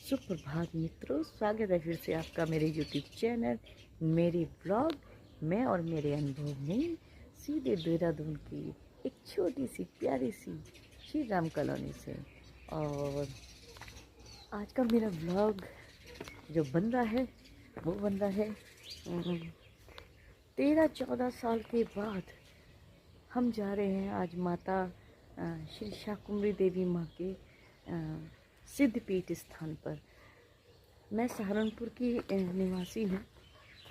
सुप्रभात मित्रों, स्वागत है फिर से आपका मेरे यूट्यूब चैनल मेरी ब्लॉग मैं और मेरे अनुभव में सीधे देहरादून की एक छोटी सी प्यारी सी श्री राम कॉलोनी से। और आज का मेरा ब्लॉग जो बन रहा है वो बन रहा है 13-14 साल के बाद हम जा रहे हैं आज माता श्री शाकुंभरी देवी माँ के सिद्धपीठ स्थान पर। मैं सहारनपुर की निवासी हूँ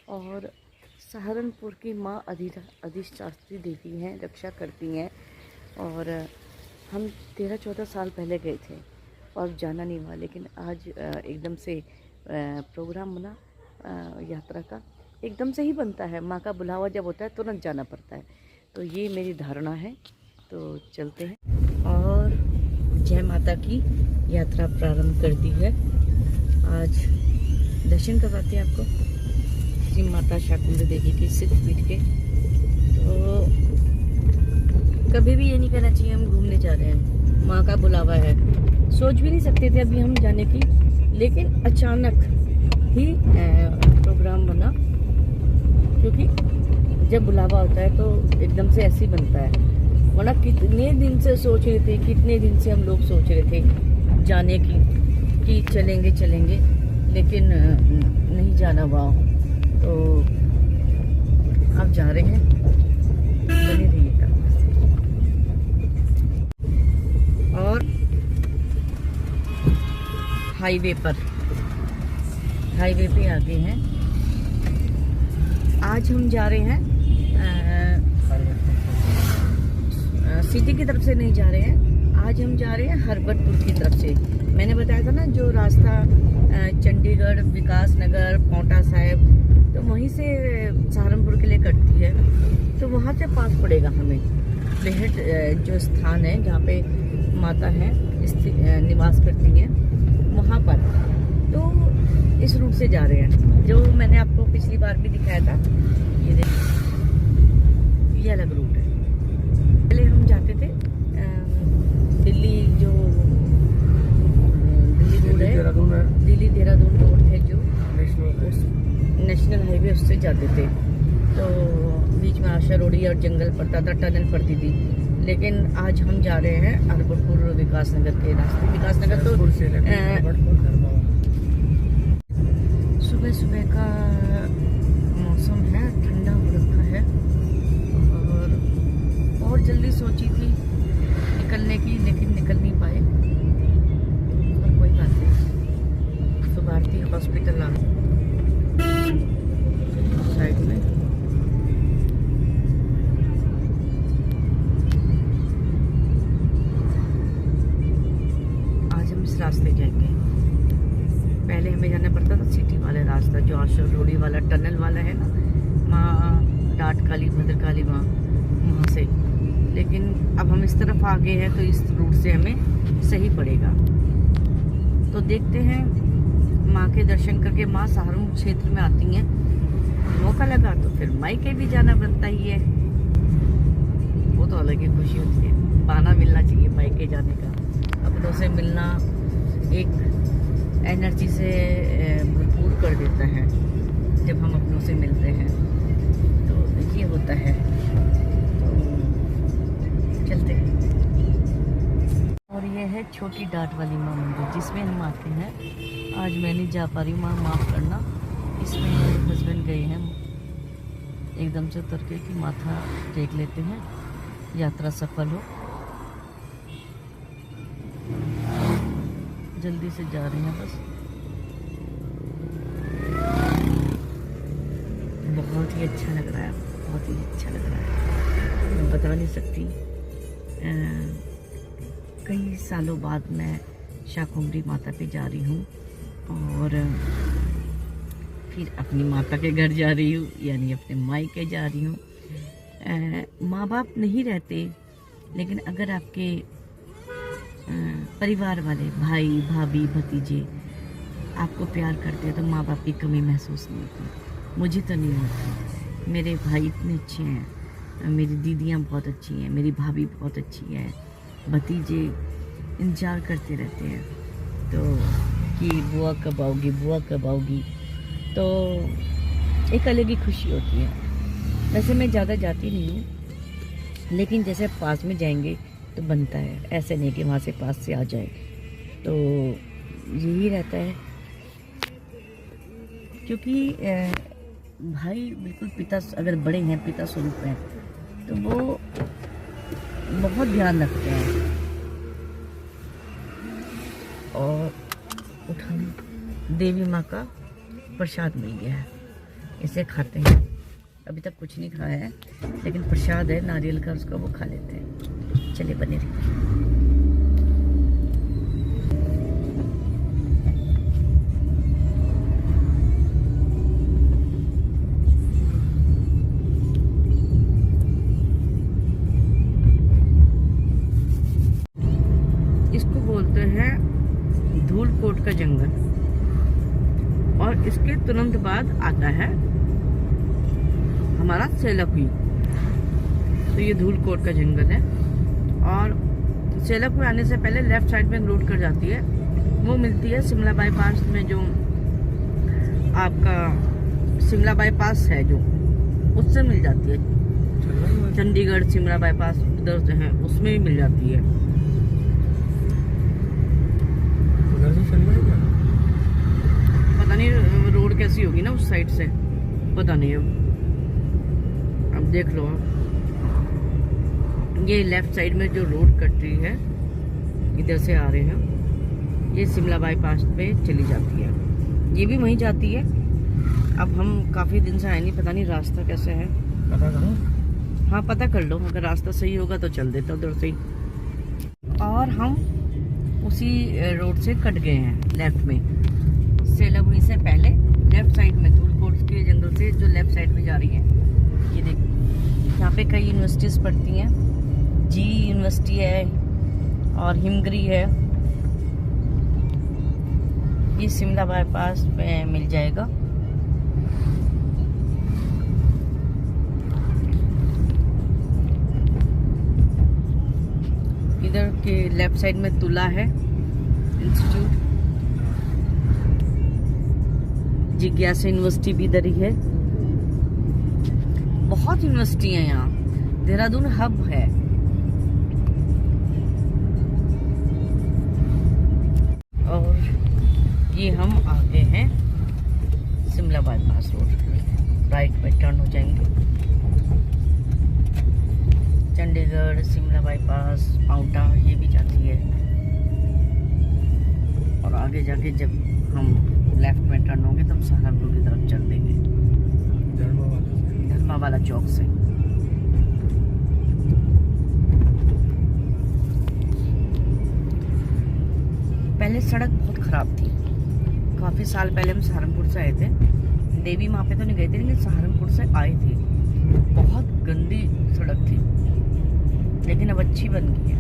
और सहारनपुर की माँ अधिष्ठात्री देवी हैं, रक्षा करती हैं। और हम 13-14 साल पहले गए थे और जाना नहीं हुआ, लेकिन आज एकदम से प्रोग्राम बना यात्रा का। एकदम से ही बनता है, माँ का बुलावा जब होता है तुरंत जाना पड़ता है। तो ये मेरी धारणा है, तो चलते हैं। और जय माता की यात्रा प्रारंभ कर दी है। आज दर्शन करवाते हैं आपको श्री माता शाकुंभरी देवी के सिद्धपीठ के। तो कभी भी ये नहीं कहना चाहिए हम घूमने जा रहे हैं, माँ का बुलावा है। सोच भी नहीं सकते थे अभी हम जाने की, लेकिन अचानक ही प्रोग्राम बना, क्योंकि जब बुलावा होता है तो एकदम से ऐसे ही बनता है। वरना कितने दिन से सोच रहे थे, कितने दिन से हम लोग सोच रहे थे जाने की कि चलेंगे, लेकिन नहीं जाना हुआ। तो आप जा रहे हैं, बने रहिएगा। और हाईवे पे आ गए हैं। आज हम जा रहे हैं सिटी की तरफ से नहीं जा रहे हैं, आज हम जा रहे हैं हरबतपुर की तरफ से। मैंने बताया था ना, जो रास्ता चंडीगढ़, विकास नगर, पौंटा साहिब, तो वहीं से सहारनपुर के लिए कटती है। तो वहाँ से पास पड़ेगा हमें बेहट जो स्थान है जहाँ पे माता है निवास करती हैं, वहाँ पर। तो इस रूट से जा रहे हैं, जो मैंने आपको पिछली बार भी दिखाया था। ये अलग रूट है। पहले हम जाते थे दिल्ली, जो दिल्ली रोड है, दिल्ली देहरादून रोड है जो नेशनल हाईवे, उससे जाते थे। तो बीच में आशा रोडी और जंगल पड़ता था, टनल पड़ती थी। लेकिन आज हम जा रहे हैं हरबतपुर विकास नगर के रास्ते। विकास नगर तो सुबह का मौसम है, ठंडा हो रखा है। और जल्दी सोची थी निकलने की, लेकिन निकल नहीं पाए। और कोई बात नहीं। तो भारतीय हॉस्पिटल आ साइड में। आज हम इस रास्ते जाएंगे। पहले हमें जाना पड़ता था सिटी वाले रास्ता, जो आशा रोडी वाला टनल वाला है ना, माँ डाट काली भद्रकाली माँ, वहाँ से। लेकिन अब हम इस तरफ आ गए हैं, तो इस रूट से हमें सही पड़ेगा। तो देखते हैं, माँ के दर्शन करके। माँ सहारनपुर क्षेत्र में आती हैं, मौका लगा तो फिर मायके भी जाना बनता ही है। वो तो अलग ही खुशी होती है, बहाना मिलना चाहिए मायके जाने का। अपनों से मिलना एक एनर्जी से भरपूर कर देता है जब हम अपनों से मिलते हैं। तो ये होता है। चलते हैं। और ये है छोटी डाट वाली माँ मंदिर, जिसमें हम आते हैं। आज मैं नहीं जा पा रही हूँ, माँ माफ़ करना। इसमें मेरे हस्बैंड गए हैं, एकदम से उतर के कि माथा टेक लेते हैं, यात्रा सफल हो। जल्दी से जा रहे हैं बस। बहुत ही अच्छा लग रहा है, बहुत ही अच्छा लग रहा है। मैं बता नहीं सकती। कई सालों बाद मैं शाकुंभरी माता पे जा रही हूँ, और फिर अपनी माता के घर जा रही हूँ, यानी अपने मायके जा रही हूँ। माँ बाप नहीं रहते, लेकिन अगर आपके परिवार वाले भाई भाभी भतीजे आपको प्यार करते हैं, तो माँ बाप की कमी महसूस नहीं होती। मुझे तो नहीं होती। मेरे भाई इतने अच्छे हैं, मेरी दीदियाँ बहुत अच्छी हैं, मेरी भाभी बहुत अच्छी है, भतीजे इंतजार करते रहते हैं। तो कि बुआ कब आओगी, बुआ कब आओगी। तो एक अलग ही खुशी होती है। वैसे मैं ज़्यादा जाती नहीं हूँ, लेकिन जैसे पास में जाएंगे तो बनता है, ऐसे नहीं कि वहाँ से पास से आ जाए। तो यही रहता है, क्योंकि भाई बिल्कुल पिता, अगर बड़े हैं, पिता स्वरूप हैं, तो वो बहुत ध्यान रखते हैं। और उठाने देवी माँ का प्रसाद मिल गया है, इसे खाते हैं। अभी तक कुछ नहीं खाया है, लेकिन प्रसाद है नारियल का, उसका वो खा लेते हैं। चलिए बने रहिए। इसको बोलते हैं धूलकोट का जंगल, और इसके तुरंत बाद आता है हमारा सेलाकुई। तो ये धूलकोट का जंगल है, और सेलाकुई आने से पहले लेफ्ट साइड में रोड कर जाती है, वो मिलती है शिमला बाईपास में। जो आपका शिमला बाईपास है जो, उससे मिल जाती है। चंडीगढ़ शिमला बाईपास उधर से है, उसमें भी मिल जाती है। पता नहीं रोड कैसी होगी ना उस साइड से, पता नहीं। अब देख लो, ये लेफ्ट साइड में जो रोड कट रही है, इधर से आ रहे हैं, ये शिमला बाईपास पे चली जाती है। ये भी वहीं जाती है। अब हम काफ़ी दिन से आए नहीं, पता नहीं रास्ता कैसे है, पता करो। हाँ पता कर लो, अगर रास्ता सही होगा तो चल देता उधर से ही। और हम उसी रोड से कट गए हैं लेफ्ट में, सेलाकुई से पहले लेफ्ट साइड में धूलकोट के जंगल से जो लेफ्ट साइड में जा रही है। ये देख, यहाँ पे कई यूनिवर्सिटीज़ पढ़ती हैं, जी यूनिवर्सिटी है और हिमगिरी है। ये शिमला बाईपास पे मिल जाएगा। इधर के लेफ्ट साइड में तुला है इंस्टीट्यूट, जिज्ञासा यूनिवर्सिटी भी इधर ही है। बहुत यूनिवर्सिटी है यहाँ, देहरादून हब है। और ये हम आगे हैं शिमला बाईपास रोड, राइट में टर्न हो जाएंगे। चंडीगढ़ शिमला बाईपास पाउटा ये भी जाती है, और आगे जाके जब हम लेफ्ट में टर्न होंगे तब सहारनपुर की तरफ चल देंगे, धर्मा वाला चौक से। पहले सड़क बहुत ख़राब थी, काफ़ी साल पहले हम सहारनपुर से आए थे। देवी माँ पे तो नहीं गए थे, लेकिन सहारनपुर से आए थे। बहुत गंदी सड़क थी, लेकिन अब अच्छी बन गई है।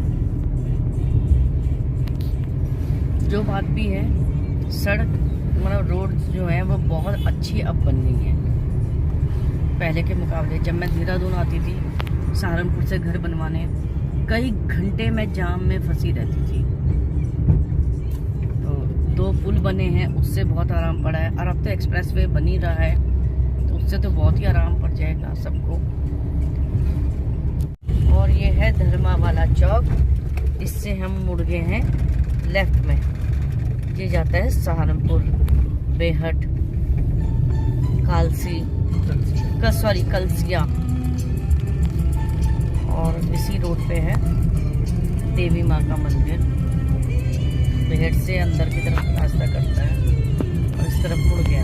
जो बात भी है, सड़क मतलब रोड जो है वो बहुत अच्छी अब बन गई है पहले के मुकाबले। जब मैं देहरादून आती थी सहारनपुर से घर बनवाने, कई घंटे में जाम में फंसी रहती थी। तो 2 पुल बने हैं, उससे बहुत आराम पड़ा है, और अब तो एक्सप्रेस वे बन ही रहा है, तो उससे तो बहुत ही आराम पड़ जाएगा सबको। और ये है धर्मा वाला चौक, इससे हम मुड़ गए हैं लेफ्ट में। ये जाता है सहारनपुर, बेहट, कालसी कलसिया। और इसी रोड पे है देवी माँ का मंदिर। बेहट से अंदर की तरफ रास्ता करता है, और इस तरफ मुड़ गया।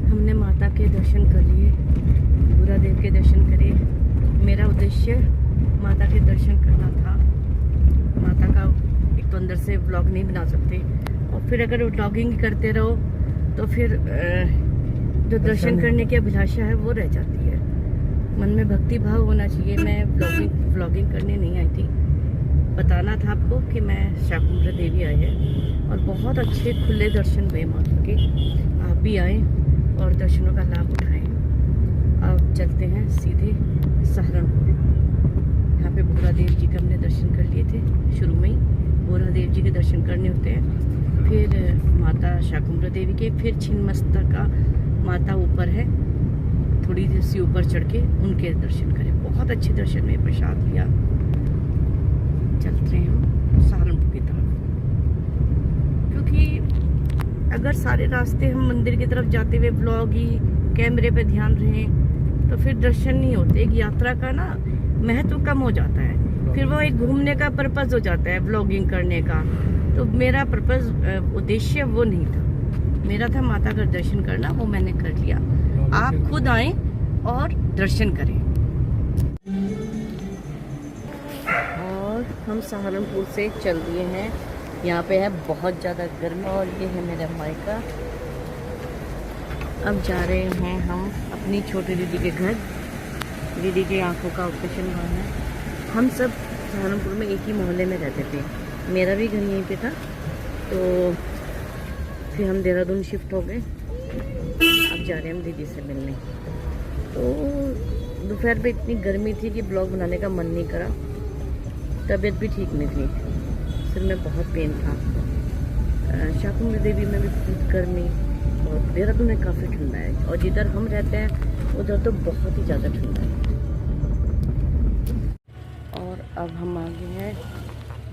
हमने माता के दर्शन कर लिए, बुरादेव के दर्शन करे। मेरा उद्देश्य माता के दर्शन करना था। माता का एक तो अंदर से व्लॉग नहीं बना सकते, और फिर अगर व्लॉगिंग करते रहो तो फिर जो दर्शन करने की अभिलाषा है वो रह जाती है। मन में भक्ति भाव होना चाहिए। मैं व्लॉगिंग करने नहीं आई थी, बताना था आपको कि मैं शाकुंभला देवी आई है, और बहुत अच्छे खुले दर्शन हुए माता के। आप भी आए और दर्शनों का लाभ उठाएं। अब चलते हैं सीधे सहारनपुर। यहाँ पे भोरा देव जी के हमने दर्शन कर लिए थे। शुरू में ही भोरा देव जी के दर्शन करने होते हैं, फिर माता शाकुंभला देवी के, फिर छिन्नमस्तिका माता ऊपर है, थोड़ी सी ऊपर चढ़ के उनके दर्शन करें। बहुत अच्छे दर्शन में प्रसाद लिया। चलते हैं हम सहारनपुर की तरफ, क्योंकि अगर सारे रास्ते हम मंदिर की तरफ जाते हुए ब्लॉग ही कैमरे पे ध्यान रहें तो फिर दर्शन नहीं होते। एक यात्रा का ना महत्व कम हो जाता है, फिर वो एक घूमने का पर्पस हो जाता है ब्लॉगिंग करने का। तो मेरा पर्पस उद्देश्य वो नहीं था, मेरा था माता का दर्शन करना, वो मैंने कर लिया। आप खुद आएं और दर्शन करें। और हम सहारनपुर से चल दिए हैं। यहाँ पे है बहुत ज़्यादा गर्मी और ये है मेरा मायका। अब जा रहे हैं हम अपनी छोटी दीदी के घर। दीदी के आंखों का ऑपरेशन हुआ है। हम सब सहारनपुर में एक ही मोहल्ले में रहते थे, मेरा भी घर यहीं पे था। तो फिर हम देहरादून शिफ्ट हो गए। अब जा रहे हैं हम दीदी से मिलने। तो दोपहर पे इतनी गर्मी थी कि ब्लॉग बनाने का मन नहीं करा। तबीयत भी ठीक नहीं थी, सिर में बहुत पेन था। शाकुंभला देवी में भी बहुत गर्मी, और देहरादून में काफ़ी ठंडा है, और जिधर हम रहते हैं उधर तो बहुत ही ज़्यादा ठंडा है। और अब हम आ गए हैं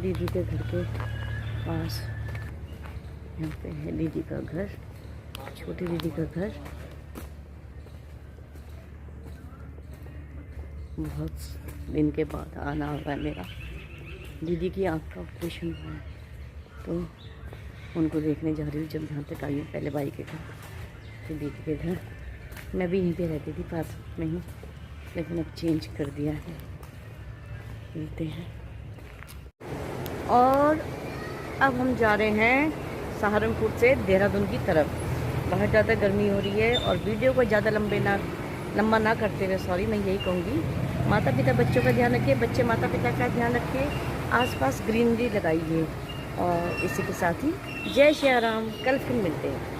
दीदी के घर के पास। यहाँ पे है दीदी का घर, छोटी दीदी का घर। बहुत दिन के बाद आना हुआ है मेरा। दीदी की आँख का ऑपरेशन हुआ है, तो उनको देखने जा रही हूँ। जब जहाँ तक आई हूँ पहले भाई के घर, फिर दीदी के घर। मैं भी यहीं पे रहती थी पास में ही, लेकिन अब चेंज कर दिया है। मिलते हैं। और अब हम जा रहे हैं सहारनपुर से देहरादून की तरफ। बहुत ज़्यादा गर्मी हो रही है, और वीडियो को ज़्यादा लंबा ना करते हुए, सॉरी, मैं यही कहूँगी, माता पिता बच्चों का ध्यान रखिए, बच्चे माता पिता का ध्यान रखिए, आसपास ग्रीनरी लगाइए। और इसी के साथ ही जय श्री राम। कल फिर मिलते हैं।